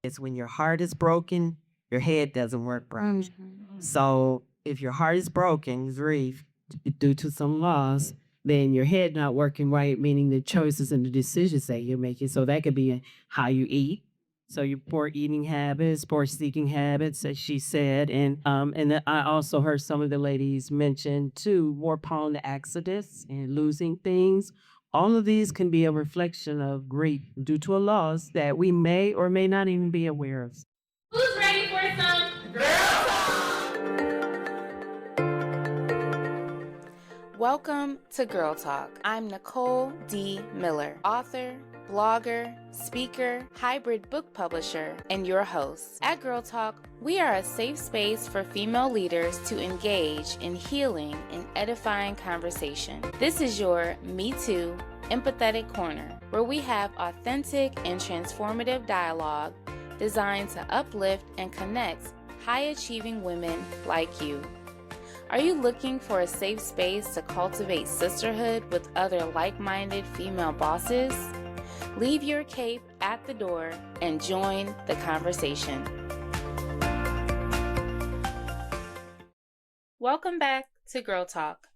It's when your heart is broken, your head doesn't work right. So if your heart is broken, grief, due to some loss, then your head not working right, meaning the choices and the decisions that you're making. So that could be how you eat. So your poor eating habits, poor sleeping habits, as she said, and then I also heard some of the ladies mention too, more prone to accidents and losing things. All of these can be a reflection of grief due to a loss that we may or may not even be aware of. Who's ready for some Welcome to Girl Talk. I'm Nicole D. Miller, author, blogger, speaker, hybrid book publisher, and your host. At Girl Talk, we are a safe space for female leaders to engage in healing and edifying conversation. This is your Me Too empathetic corner, where we have authentic and transformative dialogue designed to uplift and connect high-achieving women like you. Are you looking for a safe space to cultivate sisterhood with other like-minded female bosses? Leave your cape at the door and join the conversation. Welcome back to Girl Talk,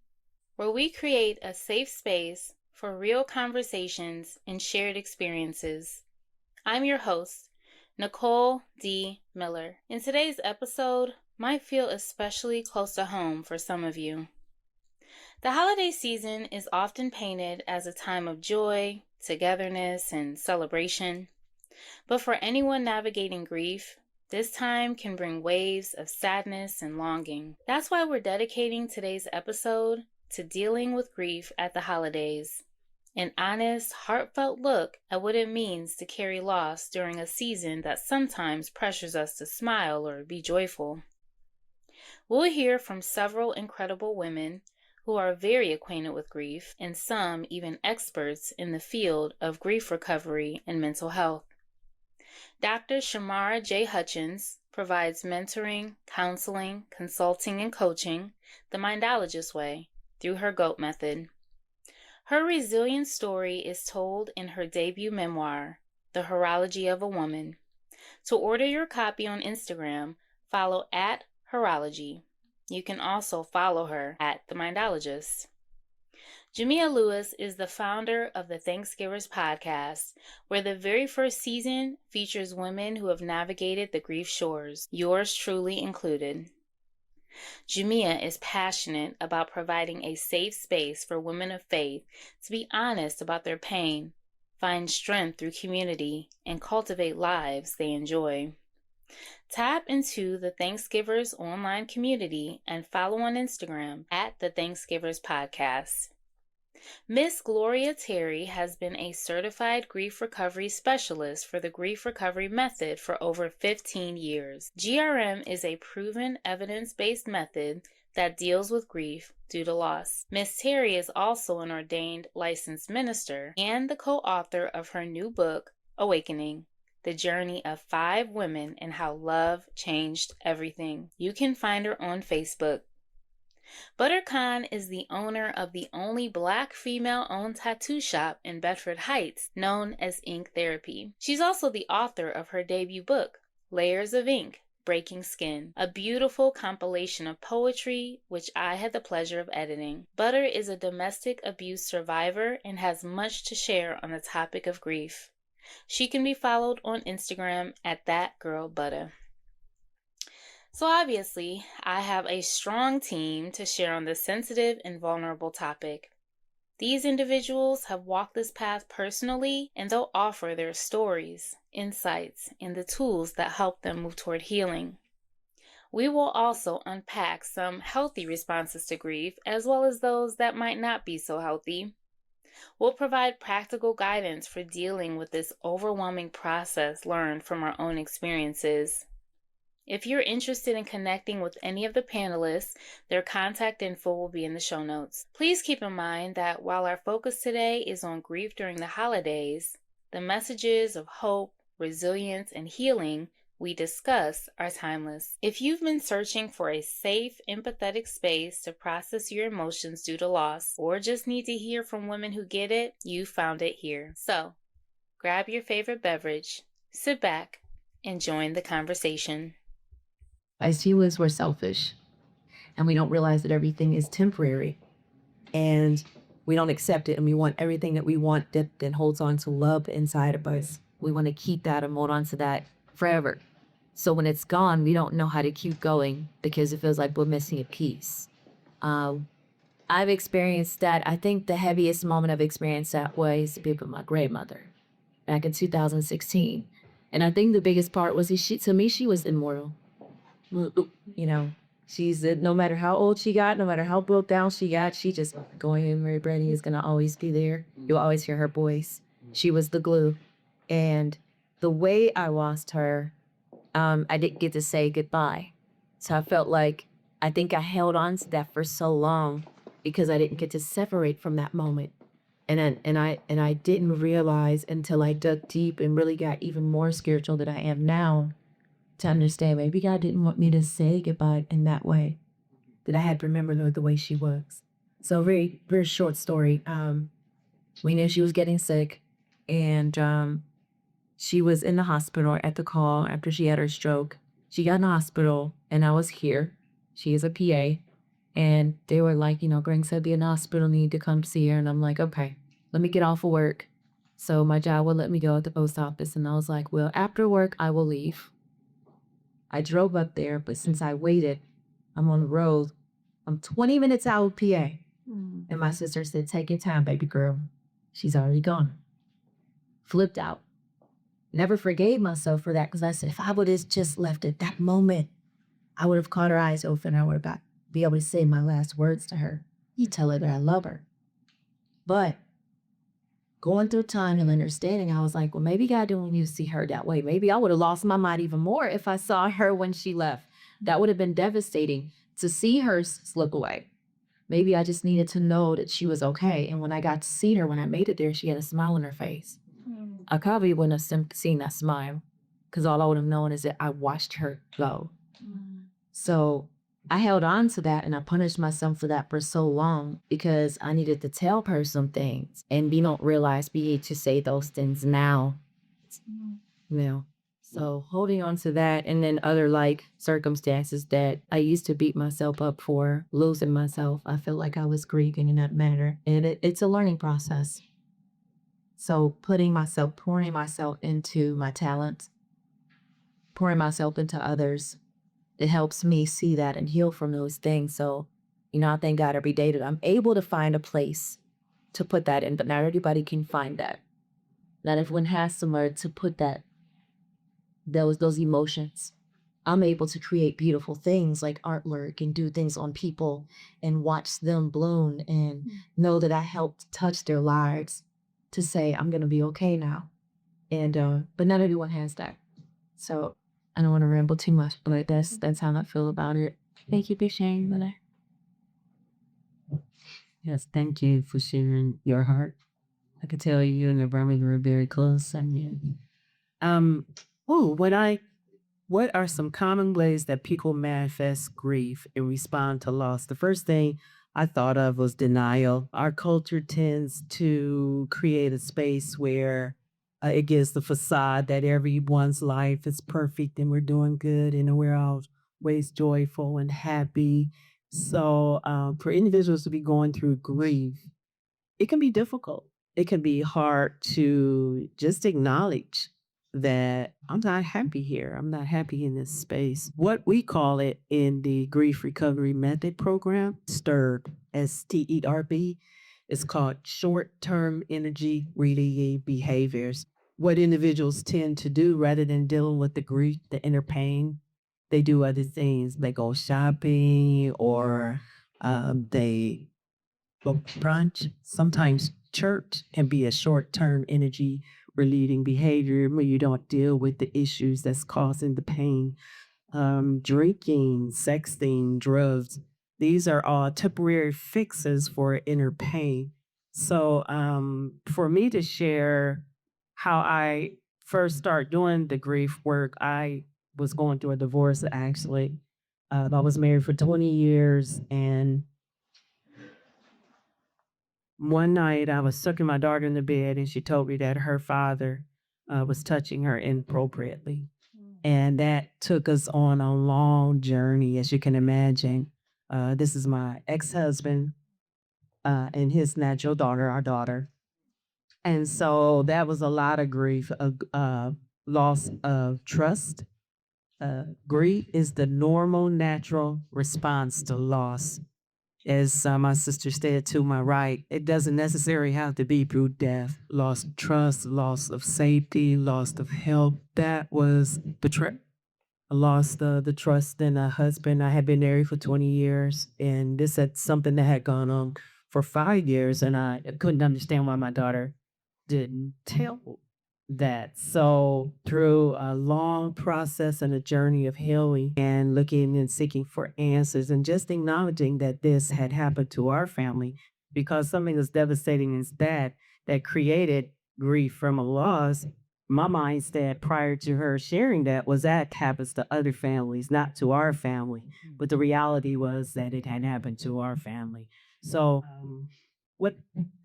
where we create a safe space for real conversations and shared experiences. I'm your host, Nicole D. Miller. In today's episode, might feel especially close to home for some of you. The holiday season is often painted as a time of joy, togetherness, and celebration. But for anyone navigating grief, this time can bring waves of sadness and longing. That's why we're dedicating today's episode to dealing with grief at the holidays. An honest, heartfelt look at what it means to carry loss during a season that sometimes pressures us to smile or be joyful. We'll hear from several incredible women who are very acquainted with grief, and some even experts in the field of grief recovery and mental health. Dr. Shamara J. Hutchins provides mentoring, counseling, consulting, and coaching the Mindologist way through her GOAT method. Her resilient story is told in her debut memoir, The Horology of a Woman. To order your copy on Instagram, follow at Horology. You can also follow her at The Mindologist. Jamia Lewis is the founder of the Thanksgivers podcast, where the very first season features women who have navigated the grief shores, yours truly included. Jamia is passionate about providing a safe space for women of faith to be honest about their pain, find strength through community, and cultivate lives they enjoy. Tap into the Thanksgivers online community and follow on Instagram at the Thanksgivers Podcast. Miss Gloria Terry has been a certified grief recovery specialist for the grief recovery method for over 15 years. GRM is a proven evidence-based method that deals with grief due to loss. Miss Terry is also an ordained licensed minister and the co-author of her new book, Awakening: The Journey of 5 Women and How Love Changed Everything. You can find her on Facebook. Butter Khan is the owner of the only Black female-owned tattoo shop in Bedford Heights, known as Ink Therapy. She's also the author of her debut book, Layers of Ink: Breaking Skin, a beautiful compilation of poetry which I had the pleasure of editing. Butter is a domestic abuse survivor and has much to share on the topic of grief. She can be followed on Instagram at thatgirlbutter. So obviously, I have a strong team to share on this sensitive and vulnerable topic. These individuals have walked this path personally, and they'll offer their stories, insights, and the tools that help them move toward healing. We will also unpack some healthy responses to grief, as well as those that might not be so healthy. We'll provide practical guidance for dealing with this overwhelming process learned from our own experiences. If you're interested in connecting with any of the panelists, their contact info will be in the show notes. Please keep in mind that while our focus today is on grief during the holidays, the messages of hope, resilience, and healing we discuss are timeless. If you've been searching for a safe, empathetic space to process your emotions due to loss, or just need to hear from women who get it, you found it here. So, grab your favorite beverage, sit back, and join the conversation. I see was we're selfish and we don't realize that everything is temporary and we don't accept it and we want everything that we want that holds on to love inside of us. We want to keep that and hold on to that forever. So when it's gone, we don't know how to keep going because it feels like we're missing a piece. I've experienced that. I think the heaviest moment I've experienced that was to be with my grandmother back in 2016. And I think the biggest part was to me, she was immortal. You know, no matter how old she got, no matter how broke down she got, she just going in Mary Brady is gonna always be there. You'll always hear her voice. She was the glue. And the way I lost her, I didn't get to say goodbye. So I felt like I think I held on to that for so long because I didn't get to separate from that moment. And I didn't realize until I dug deep and really got even more spiritual than I am now to understand maybe God didn't want me to say goodbye in that way. That I had to remember her the way she was. So very, very short story. We knew she was getting sick and she was in the hospital at the call after she had her stroke. She got in the hospital and I was here. She is a PA. And they were like, Greg said be in the hospital, need to come see her. And I'm like, okay, let me get off of work. So my job would let me go at the post office. And I was like, well, after work, I will leave. I drove up there, but since I waited, I'm on the road. I'm 20 minutes out of PA. And my sister said, take your time, baby girl. She's already gone. Flipped out. Never forgave myself for that because I said, if I would have just left at that moment, I would have caught her eyes open. I would have be able to say my last words to her. You tell her that I love her. But going through time and understanding, I was like, well, maybe God didn't want me to see her that way. Maybe I would have lost my mind even more if I saw her when she left. That would have been devastating to see her slip away. Maybe I just needed to know that she was okay. And when I got to see her, when I made it there, she had a smile on her face. I probably wouldn't have seen that smile because all I would have known is that I watched her go. So I held on to that and I punished myself for that for so long because I needed to tell her some things and we don't realize we need to say those things now. So holding on to that and then other circumstances that I used to beat myself up for, losing myself. I feel like I was grieving in that manner and it's a learning process. So pouring myself into my talents, pouring myself into others, it helps me see that and heal from those things. So, I thank God every day that I'm able to find a place to put that in, but not everybody can find that. Not everyone has somewhere to put those emotions. I'm able to create beautiful things like artwork and do things on people and watch them bloom and know that I helped touch their lives to say, I'm going to be okay now. And, but not everyone has that. So I don't want to ramble too much, but that's how I feel about it. Thank you for sharing, Mother. Yes, thank you for sharing your heart. I could tell you and the Birmingham were very close. What are some common ways that people manifest grief and respond to loss? The first thing I thought of was denial. Our culture tends to create a space where it gives the facade that everyone's life is perfect and we're doing good and we're always joyful and happy. So, for individuals to be going through grief, it can be difficult. It can be hard to just acknowledge that I'm not happy here. I'm not happy in this space. What we call it in the grief recovery method program, STERB, STERB, is called short term energy releasing behaviors. What individuals tend to do rather than dealing with the grief, the inner pain, they do other things. They go shopping or they brunch. Sometimes church can be a short-term energy relieving behavior when you don't deal with the issues that's causing the pain. Drinking, sexting, drugs, these are all temporary fixes for inner pain. So for me to share how I first started doing the grief work, I was going through a divorce actually. I was married for 20 years and one night I was tucking my daughter in the bed and she told me that her father was touching her inappropriately. And that took us on a long journey, as you can imagine. This is my ex-husband and his natural daughter, our daughter. And so that was a lot of grief, loss of trust. Grief is the normal, natural response to loss. As my sister said to my right, it doesn't necessarily have to be through death. Loss of trust, loss of safety, loss of health. That was betrayal. I lost the trust in a husband. I had been married for 20 years, and this had something that had gone on for 5 years, and I couldn't understand why my daughter didn't tell that. So, through a long process and a journey of healing and looking and seeking for answers, and just acknowledging that this had happened to our family, because something as devastating as that created grief from a loss, my mindset prior to her sharing that was that happens to other families, not to our family. But the reality was that it had happened to our family. So, what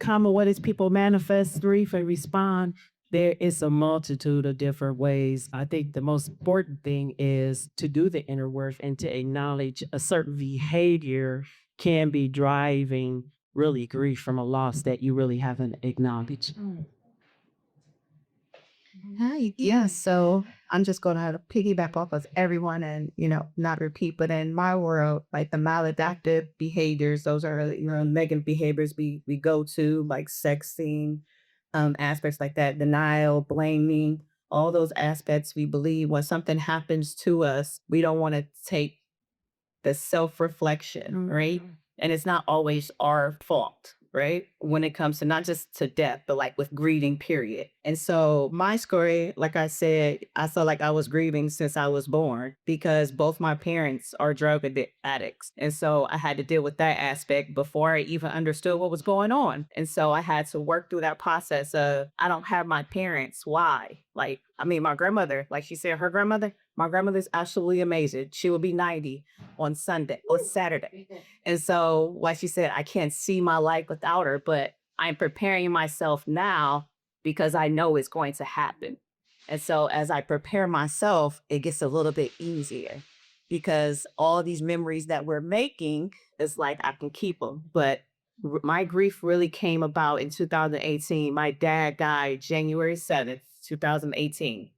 what is people manifest grief and respond? There is a multitude of different ways. I think the most important thing is to do the inner work and to acknowledge a certain behavior can be driving really grief from a loss that you really haven't acknowledged. Hi. Yeah. So I'm just going to piggyback off of everyone and, not repeat, but in my world, like the maladaptive behaviors, those are, negative behaviors we go to, like sexting, aspects like that, denial, blaming, all those aspects we believe when something happens to us, we don't want to take the self-reflection, right? And it's not always our fault, right? When it comes to not just to death, but like with grieving, period. And so my story, like I said, I felt like I was grieving since I was born because both my parents are addicts. And so I had to deal with that aspect before I even understood what was going on. And so I had to work through that process of I don't have my parents. Why? Like, I mean, my grandmother, like she said, her grandmother, my grandmother's absolutely amazing. She will be 90 on Sunday or Saturday. And so, like she said, I can't see my life without her, but I'm preparing myself now because I know it's going to happen. And so, as I prepare myself, it gets a little bit easier because all these memories that we're making is like I can keep them. But my grief really came about in 2018. My dad died January 7th, 2018.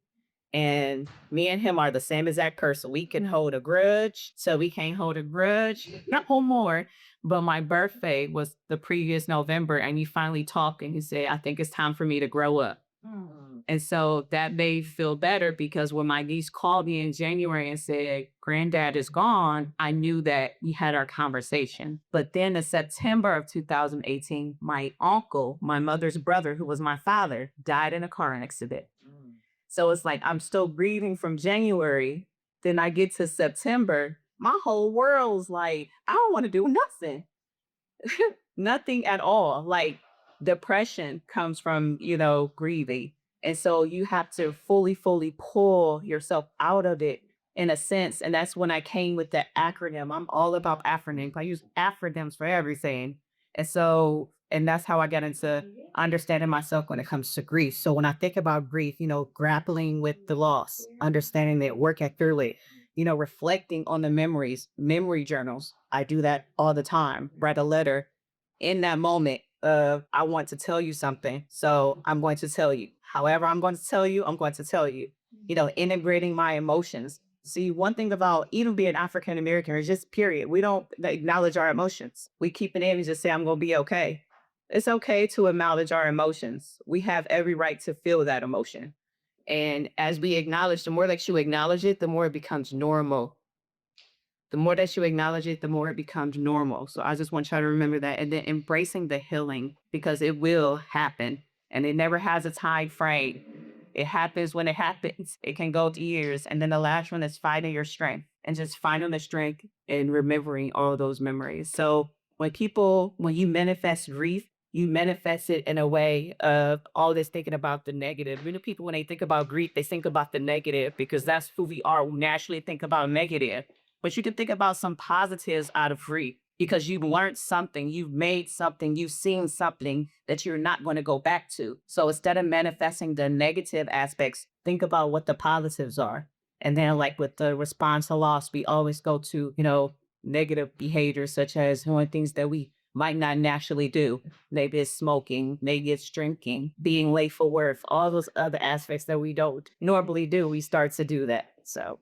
And me and him are the same exact person. We can hold a grudge. So we can't hold a grudge. Not hold more. But my birthday was the previous November. And he finally talked and he said, I think it's time for me to grow up. And so that made feel better because when my niece called me in January and said, Granddad is gone, I knew that we had our conversation. But then in September of 2018, my uncle, my mother's brother, who was my father, died in a car accident. So it's like I'm still grieving from January. Then I get to September. My whole world's like, I don't want to do nothing. Nothing at all. Like depression comes from, grieving. And so you have to fully pull yourself out of it in a sense. And that's when I came with the acronym. I'm all about acronyms. I use acronyms for everything. And so, and that's how I got into understanding myself when it comes to grief. So when I think about grief, grappling with the loss, understanding it, working through it, reflecting on the memories, memory journals. I do that all the time. Write a letter in that moment of I want to tell you something. So I'm going to tell you. However, I'm going to tell you, I'm going to tell you. Integrating my emotions. See, one thing about even being African American is just period. We don't acknowledge our emotions. We keep it in and just say, I'm going to be okay. It's okay to acknowledge our emotions. We have every right to feel that emotion. And as we acknowledge, the more that you acknowledge it, the more it becomes normal. The more that you acknowledge it, the more it becomes normal. So I just want you to remember that. And then embracing the healing because it will happen. And it never has a time frame. It happens when it happens. It can go years. And then the last one is finding your strength and just finding the strength and remembering all those memories. So when you manifest grief, you manifest it in a way of always thinking about the negative. People, when they think about grief, they think about the negative because that's who we are. We naturally think about negative. But you can think about some positives out of grief because you've learned something, you've made something, you've seen something that you're not going to go back to. So instead of manifesting the negative aspects, think about what the positives are. And then like with the response to loss, we always go to, negative behaviors such as doing things that we might not naturally do. Maybe it's smoking, maybe it's drinking, being late for work, all those other aspects that we don't normally do, we start to do that. So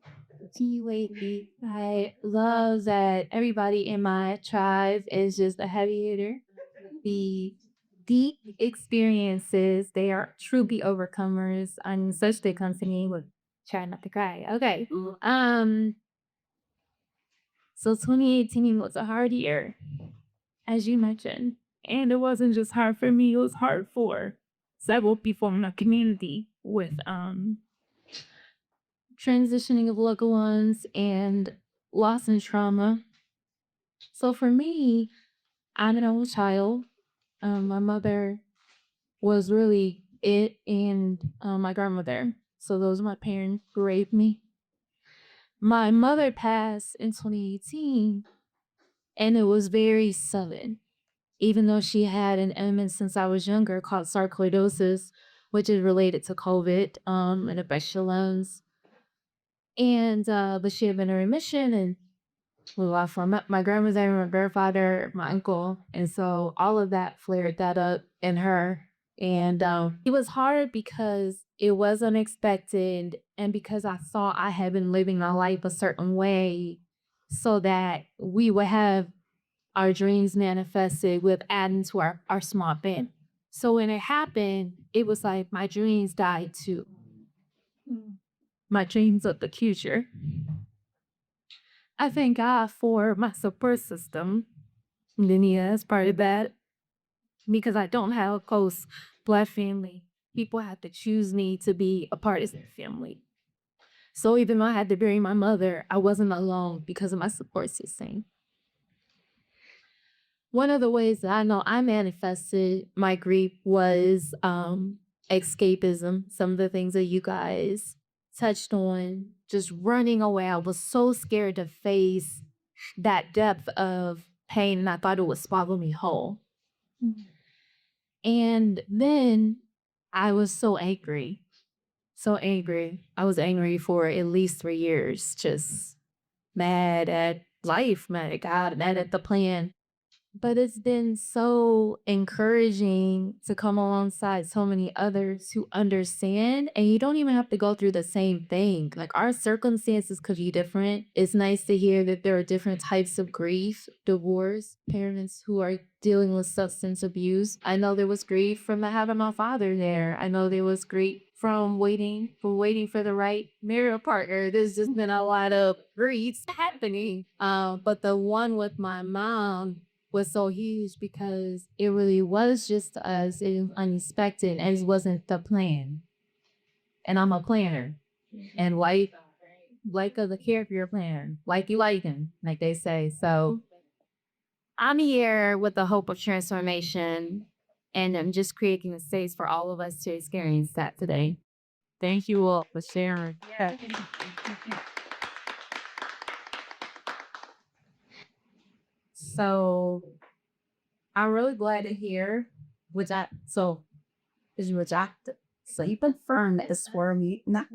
Lately, I love that everybody in my tribe is just a heavy hitter. The deep experiences, they are truly overcomers. I'm such the company with try not to cry. Okay. So 2018 was a hard year, as you mentioned. And it wasn't just hard for me, it was hard for several people in the community with transitioning of loved ones and loss and trauma. So for me, I'm an only child. My mother was really it and my grandmother. So those are my parents who raised me. My mother passed in 2018 and it was very sudden. Even though she had an ailment since I was younger called sarcoidosis, which is related to COVID and infectious lungs. And but she had been in remission and we lost my grandmother, my grandfather, my uncle. And so all of that flared that up in her. And it was hard because it was unexpected and because I thought I had been living my life a certain way so that we would have our dreams manifested with adding to our small band. So when it happened, it was like my dreams died too. My dreams of the future. I thank God for my support system. Linnea is part of that because I don't have a close blood family. People have to choose me to be a part of their family. So even though I had to bury my mother, I wasn't alone because of my support system. One of the ways that I know I manifested my grief was escapism. Some of the things that you guys touched on, just running away. I was so scared to face that depth of pain, and I thought it would swallow me whole. And then I was so angry. So angry. I was angry for at least 3 years, just mad at life, mad at God, mad at the plan. But it's been so encouraging to come alongside so many others who understand, and you don't even have to go through the same thing. Like our circumstances could be different. It's nice to hear that there are different types of grief, divorce, parents who are dealing with substance abuse. I know there was grief from not having my father there. I know there was grief from waiting for the right marital partner. There's just been a lot of griefs happening. But the one with my mom was so huge because it really was just us. It was unexpected and it wasn't the plan. And I'm a planner. And like of the carefree plan, like you like him, like they say. So I'm here with the hope of transformation, and I'm just creating a space for all of us to experience that today. Thank you all for sharing. Yeah. So I'm really glad to hear which I so is rejected. So you confirm that it's for me. Not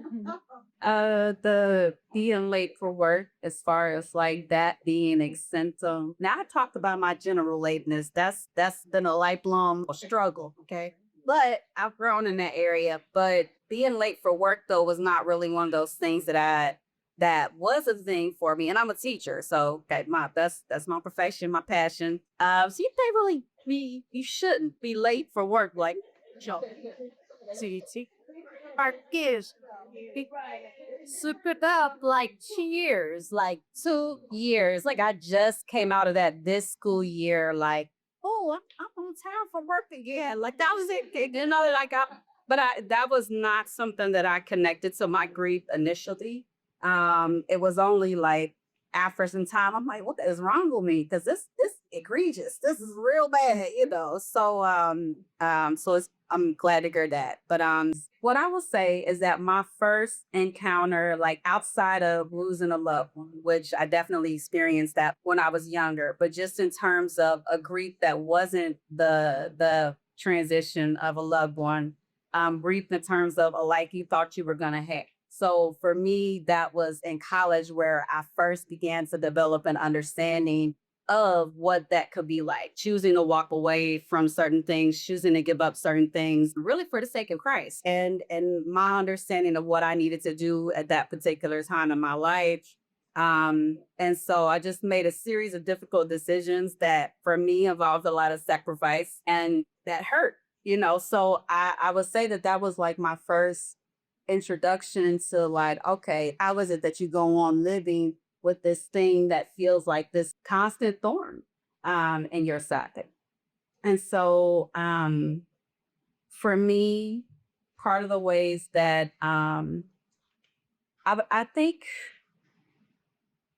The being late for work, as far as like that being a symptom. Now I talked about my general lateness. That's been a lifelong struggle. Okay. But I've grown in that area. But being late for work though was not really one of those things that was a thing for me. And I'm a teacher. So okay, that's my profession, my passion. So you can't really you shouldn't be late for work. Like see, our kids super up like 2 years, like 2 years. Like I just came out of that this school year, like, oh, I'm on time for work again. Like that was it. Like but that was not something that I connected to my grief initially. It was only like after some time, I'm like, what is wrong with me? Because this egregious. This is real bad. So I'm glad to hear that. But what I will say is that my first encounter, like outside of losing a loved one, which I definitely experienced that when I was younger, but just in terms of a grief that wasn't the transition of a loved one, grief in terms of a life you thought you were gonna have. So for me, that was in college where I first began to develop an understanding of what that could be like, choosing to walk away from certain things, choosing to give up certain things, really for the sake of Christ. And my understanding of what I needed to do at that particular time in my life. And so I just made a series of difficult decisions that for me involved a lot of sacrifice and that hurt, So I would say that that was like my first introduction to like, okay, how is it that you go on living with this thing that feels like this constant thorn in your side? And so for me, part of the ways that I think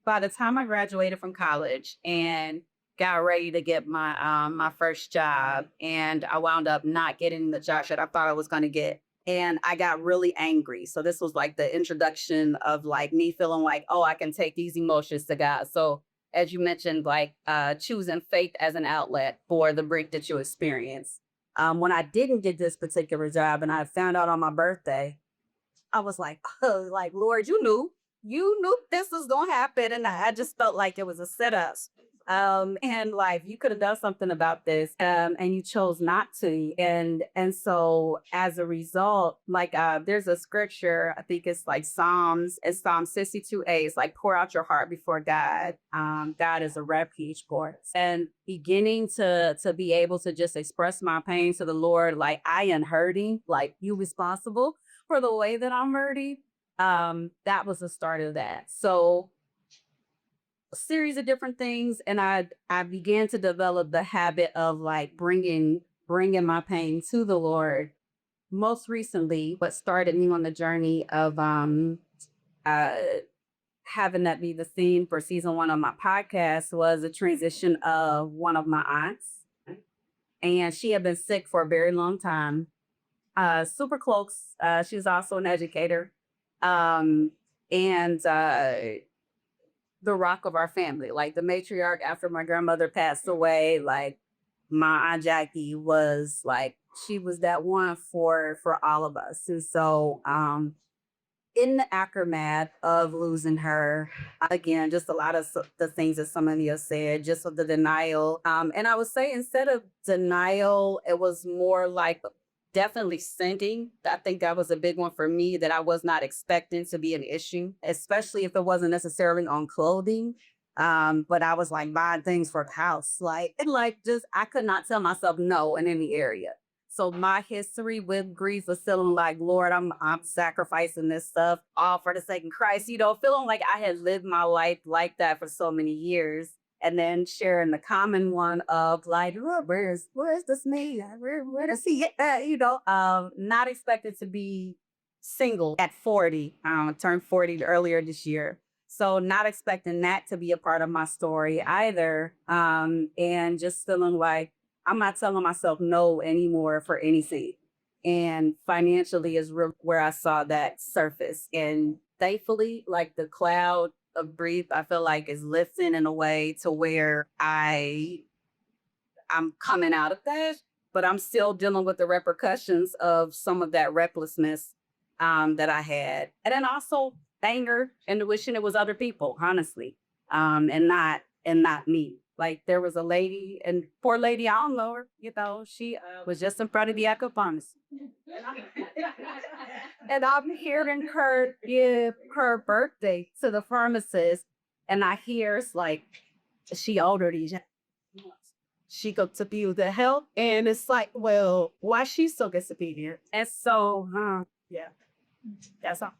by the time I graduated from college and got ready to get my first job, and I wound up not getting the job that I thought I was going to get, and I got really angry. So this was like the introduction of like me feeling like, oh, I can take these emotions to God. So as you mentioned, like choosing faith as an outlet for the break that you experience. When I didn't get this particular job and I found out on my birthday, I was like, oh, like, Lord, you knew this was going to happen. And I just felt like it was a setup. And like, you could have done something about this. And you chose not to. And so as a result, like, there's a scripture, I think it's like Psalm 62:8. It's like, pour out your heart before God. God is a refuge for us. And beginning to be able to just express my pain to the Lord, like, I am hurting, like, you responsible for the way that I'm hurting. That was the start of that. So a series of different things. And I began to develop the habit of like bringing my pain to the Lord. Most recently, what started me on the journey of uh, having that be the theme for season 1 of my podcast was a transition of one of my aunts. And she had been sick for a very long time. Super close. She's also an educator. And the rock of our family, like the matriarch after my grandmother passed away, like my Aunt Jackie was like, she was that one for all of us. And so in the aftermath of losing her, again, just a lot of the things that some of you have said, just with the denial. And I would say instead of denial, it was more like definitely sending. I think that was a big one for me that I was not expecting to be an issue, especially if it wasn't necessarily on clothing. But I was like buying things for the house, like just I could not tell myself no in any area. So my history with grief was feeling like, Lord, I'm sacrificing this stuff all for the sake of Christ, feeling like I had lived my life like that for so many years. And then sharing the common one of like, oh, where's this me? Where does he get that? Not expected to be single at 40. Turned 40 earlier this year. So not expecting that to be a part of my story either. And just feeling like I'm not telling myself no anymore for anything. And financially is where I saw that surface. And thankfully, like the cloud of grief, I feel like is lifting in a way to where I'm coming out of that, but I'm still dealing with the repercussions of some of that recklessness that I had. And then also anger and wishing it was other people, honestly, and not me. Like there was a lady, and poor lady, I don't know her, she was just in front of the Echo Pharmacy. And I'm hearing her give her birthday to the pharmacist, and I hear it's like, she older these. She got to be the help, and it's like, well, why she still gets to be here? And so, yeah, that's all.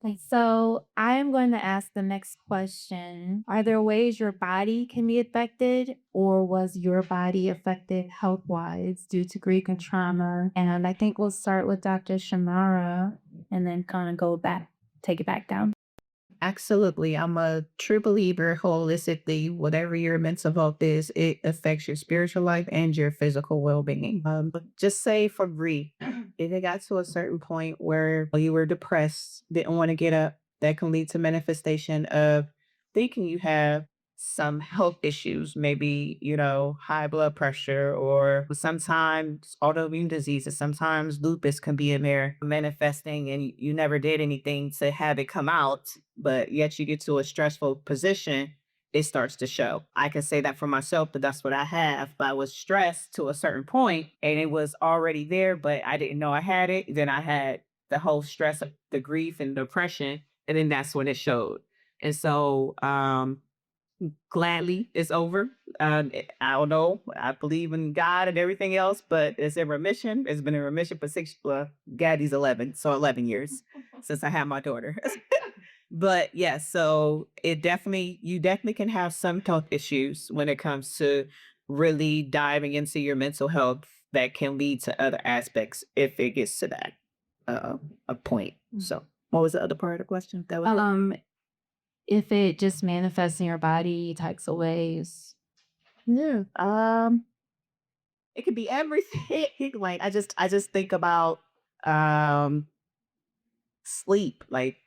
Okay, so I'm going to ask the next question. Are there ways your body can be affected, or was your body affected health-wise due to grief and trauma? And I think we'll start with Dr. Shamara and then kind of take it back down. Absolutely. I'm a true believer holistically, whatever your mental health is, it affects your spiritual life and your physical well being. But just say for grief, if it got to a certain point where you were depressed, didn't want to get up, that can lead to manifestation of thinking you have some health issues, maybe, high blood pressure, or sometimes autoimmune diseases. Sometimes lupus can be in there manifesting and you never did anything to have it come out, but yet you get to a stressful position, it starts to show. I can say that for myself, but that's what I have. But I was stressed to a certain point and it was already there, but I didn't know I had it. Then I had the whole stress of the grief and depression, and then that's when it showed. And so, gladly it's over. I don't know. I believe in God and everything else, but it's in remission. It's been in remission for Gaddy's 11, so 11 years since I had my daughter. But yeah, so you definitely can have some health issues when it comes to really diving into your mental health that can lead to other aspects if it gets to that a point. So, what was the other part of the question? That was If it just manifests in your body types of ways. yeah. It could be everything. Like I just think about sleep, like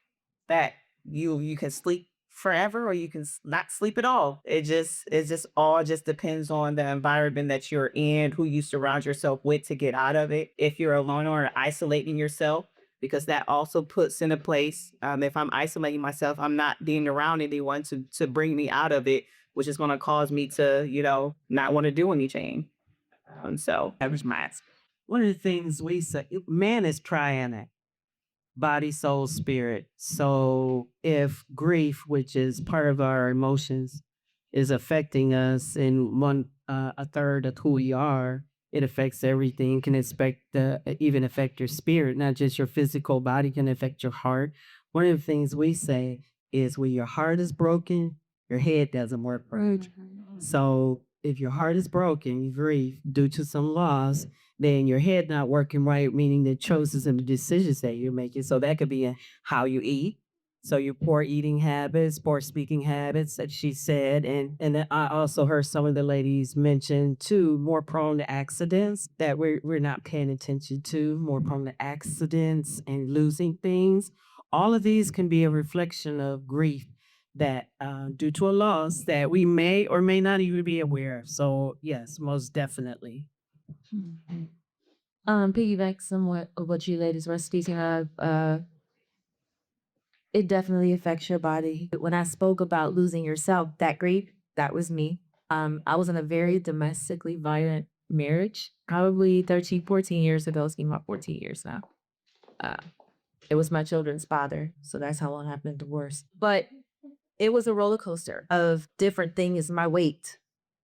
that you can sleep forever or you can not sleep at all. It just all just depends on the environment that you're in, who you surround yourself with to get out of it. If you're alone or isolating yourself, because that also puts into place, if I'm isolating myself, I'm not being around anyone to bring me out of it, which is going to cause me to, not want to do anything. So that was my answer. One of the things we say, man is trianic, body, soul, spirit. So if grief, which is part of our emotions, is affecting us in a third of who we are, it affects everything. Can even affect your spirit, not just your physical body. Can affect your heart. One of the things we say is when your heart is broken, your head doesn't work right. So if your heart is broken, you grieve due to some loss, then your head not working right, meaning the choices and the decisions that you're making. So that could be in how you eat. So your poor eating habits, poor speaking habits that she said. And then I also heard some of the ladies mention too, more prone to accidents that we're not paying attention to, more prone to accidents and losing things. All of these can be a reflection of grief that due to a loss that we may or may not even be aware of. So yes, most definitely. Piggyback somewhat of what you ladies were speaking of, it definitely affects your body. When I spoke about losing yourself, that grief, that was me. I was in a very domestically violent marriage, probably 13, 14 years ago. It's been about 14 years now. It was my children's father. So that's how long I've been divorced. But it was a roller coaster of different things, my weight.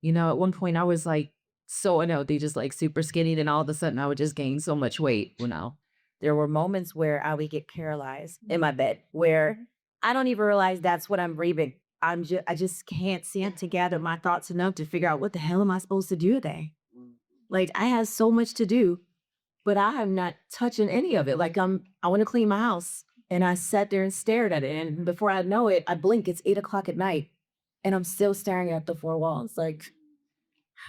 At one point I was like so unhealthy, just like super skinny. Then all of a sudden I would just gain so much weight, There were moments where I would get paralyzed in my bed where I don't even realize that's what I'm breathing. I just can't seem to gather my thoughts enough to figure out what the hell am I supposed to do today? Like I have so much to do, but I am not touching any of it. Like I want to clean my house. And I sat there and stared at it. And before I know it, I blink, it's 8 o'clock at night. And I'm still staring at the four walls. Like,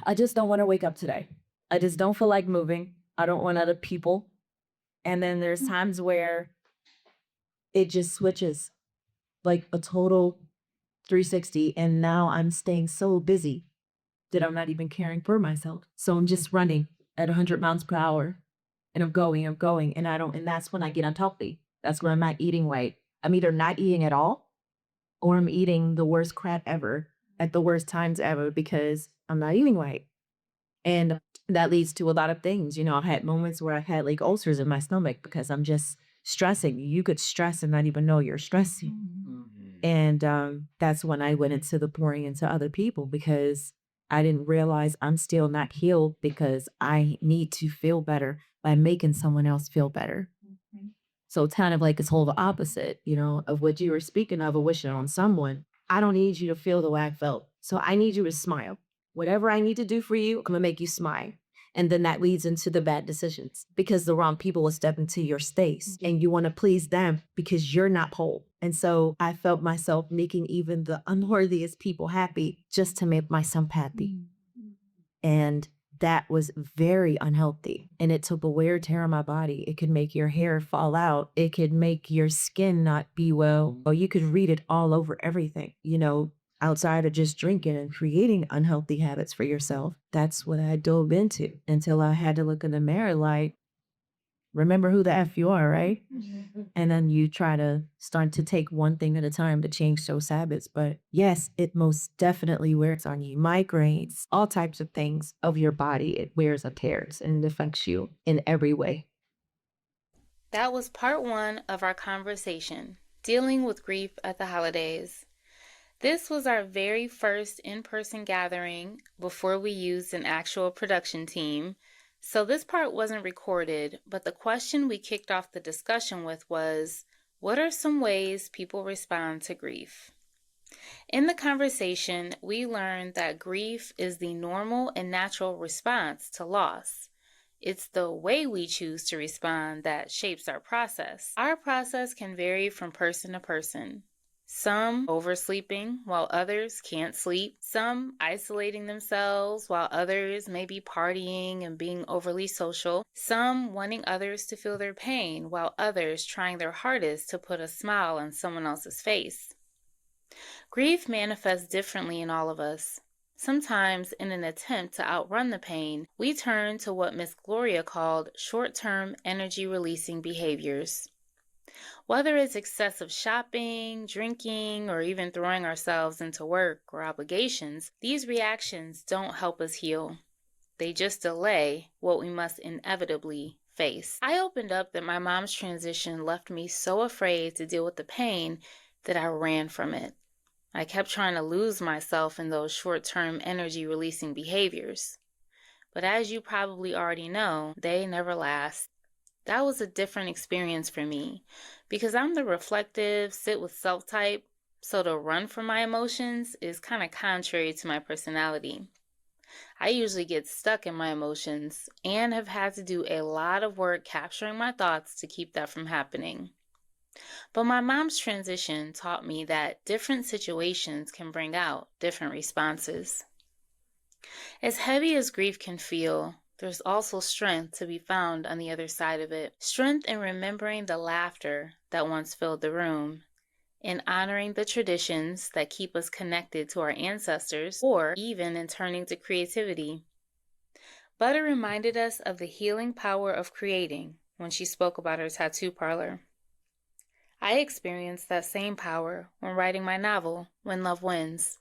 I just don't want to wake up today. I just don't feel like moving. I don't want other people. And then there's times where it just switches like a total 360. And now I'm staying so busy that I'm not even caring for myself. So I'm just running at 100 miles per hour. And I'm going. And that's when I get unhealthy. That's when I'm not eating right. I'm either not eating at all or I'm eating the worst crap ever at the worst times ever because I'm not eating right. And that leads to a lot of things. I had moments where I had like ulcers in my stomach because I'm just stressing. You could stress and not even know you're stressing. And that's when I went into the pouring into other people because I didn't realize I'm still not healed because I need to feel better by making someone else feel better. So it's kind of like this whole opposite, of what you were speaking of wishing on someone. I don't need you to feel the way I felt. So I need you to smile. Whatever I need to do for you, I'm going to make you smile. And then that leads into the bad decisions because the wrong people will step into your space and you want to please them because you're not whole. And so I felt myself making even the unworthiest people happy just to make myself happy. And that was very unhealthy. And it took a wear tear on my body. It could make your hair fall out. It could make your skin not be well. Or you could read it all over everything. outside of just drinking and creating unhealthy habits for yourself. That's what I dove into until I had to look in the mirror like, remember who the F you are, right? And then you try to start to take one thing at a time to change those habits. But yes, it most definitely wears on you. Migraines, all types of things of your body, it wears and tears and it affects you in every way. That was part 1 of our conversation, dealing with grief at the holidays. This was our very first in-person gathering before we used an actual production team. So this part wasn't recorded, but the question we kicked off the discussion with was, what are some ways people respond to grief? In the conversation, we learned that grief is the normal and natural response to loss. It's the way we choose to respond that shapes our process. Our process can vary from person to person. Some oversleeping while others can't sleep. Some isolating themselves while others may be partying and being overly social. Some wanting others to feel their pain while others trying their hardest to put a smile on someone else's face. Grief manifests differently in all of us. Sometimes, in an attempt to outrun the pain, we turn to what Miss Gloria called short-term energy-releasing behaviors. Whether it's excessive shopping, drinking, or even throwing ourselves into work or obligations, these reactions don't help us heal. They just delay what we must inevitably face. I opened up that my mom's transition left me so afraid to deal with the pain that I ran from it. I kept trying to lose myself in those short-term energy-releasing behaviors. But as you probably already know, they never last. That was a different experience for me because I'm the reflective, sit with self type, so to run from my emotions is kind of contrary to my personality. I usually get stuck in my emotions and have had to do a lot of work capturing my thoughts to keep that from happening. But my mom's transition taught me that different situations can bring out different responses. As heavy as grief can feel, there's also strength to be found on the other side of it. Strength in remembering the laughter that once filled the room, in honoring the traditions that keep us connected to our ancestors, or even in turning to creativity. Butter reminded us of the healing power of creating when she spoke about her tattoo parlor. I experienced that same power when writing my novel, When Love Wins.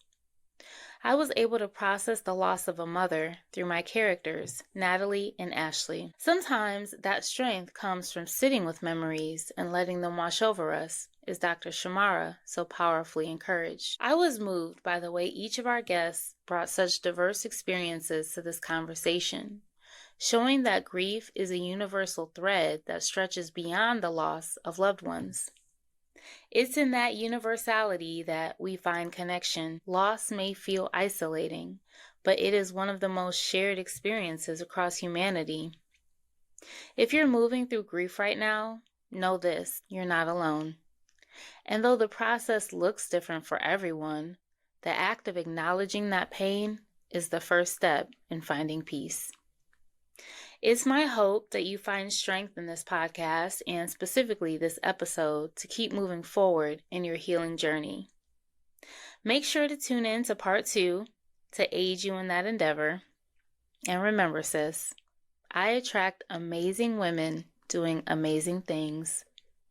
I was able to process the loss of a mother through my characters, Natalie and Ashley. Sometimes that strength comes from sitting with memories and letting them wash over us, as Dr. Shamara so powerfully encouraged. I was moved by the way each of our guests brought such diverse experiences to this conversation, showing that grief is a universal thread that stretches beyond the loss of loved ones. It's in that universality that we find connection. Loss may feel isolating, but it is one of the most shared experiences across humanity. If you're moving through grief right now, know this, you're not alone. And though the process looks different for everyone, the act of acknowledging that pain is the first step in finding peace. It's my hope that you find strength in this podcast and specifically this episode to keep moving forward in your healing journey. Make sure to tune in to part 2 to aid you in that endeavor. And remember, sis, I attract amazing women doing amazing things.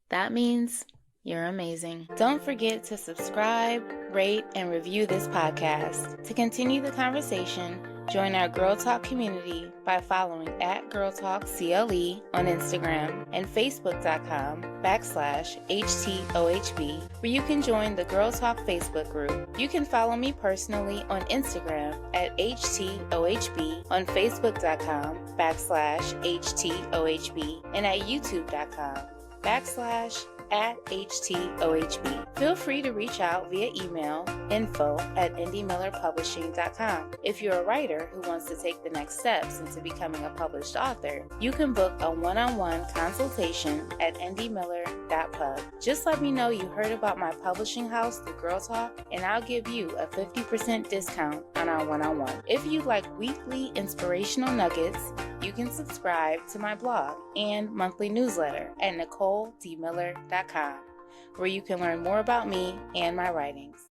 That means you're amazing. Don't forget to subscribe, rate, and review this podcast. To continue the conversation, join our Girl Talk community by following @GirlTalkCLE on Instagram and Facebook.com/HTOHB, where you can join the Girl Talk Facebook group. You can follow me personally on Instagram @HTOHB, on Facebook.com/HTOHB, and at YouTube.com/@HTOHB. Feel free to reach out via email info@indiemillerpublishing.com. If you're a writer who wants to take the next steps into becoming a published author, you can book a one-on-one consultation at indiemiller.pub. Just let me know you heard about my publishing house through Girl Talk, and I'll give you a 50% discount on our one-on-one. If you'd like weekly inspirational nuggets, you can subscribe to my blog and monthly newsletter at NicoleDmiller.com, where you can learn more about me and my writings.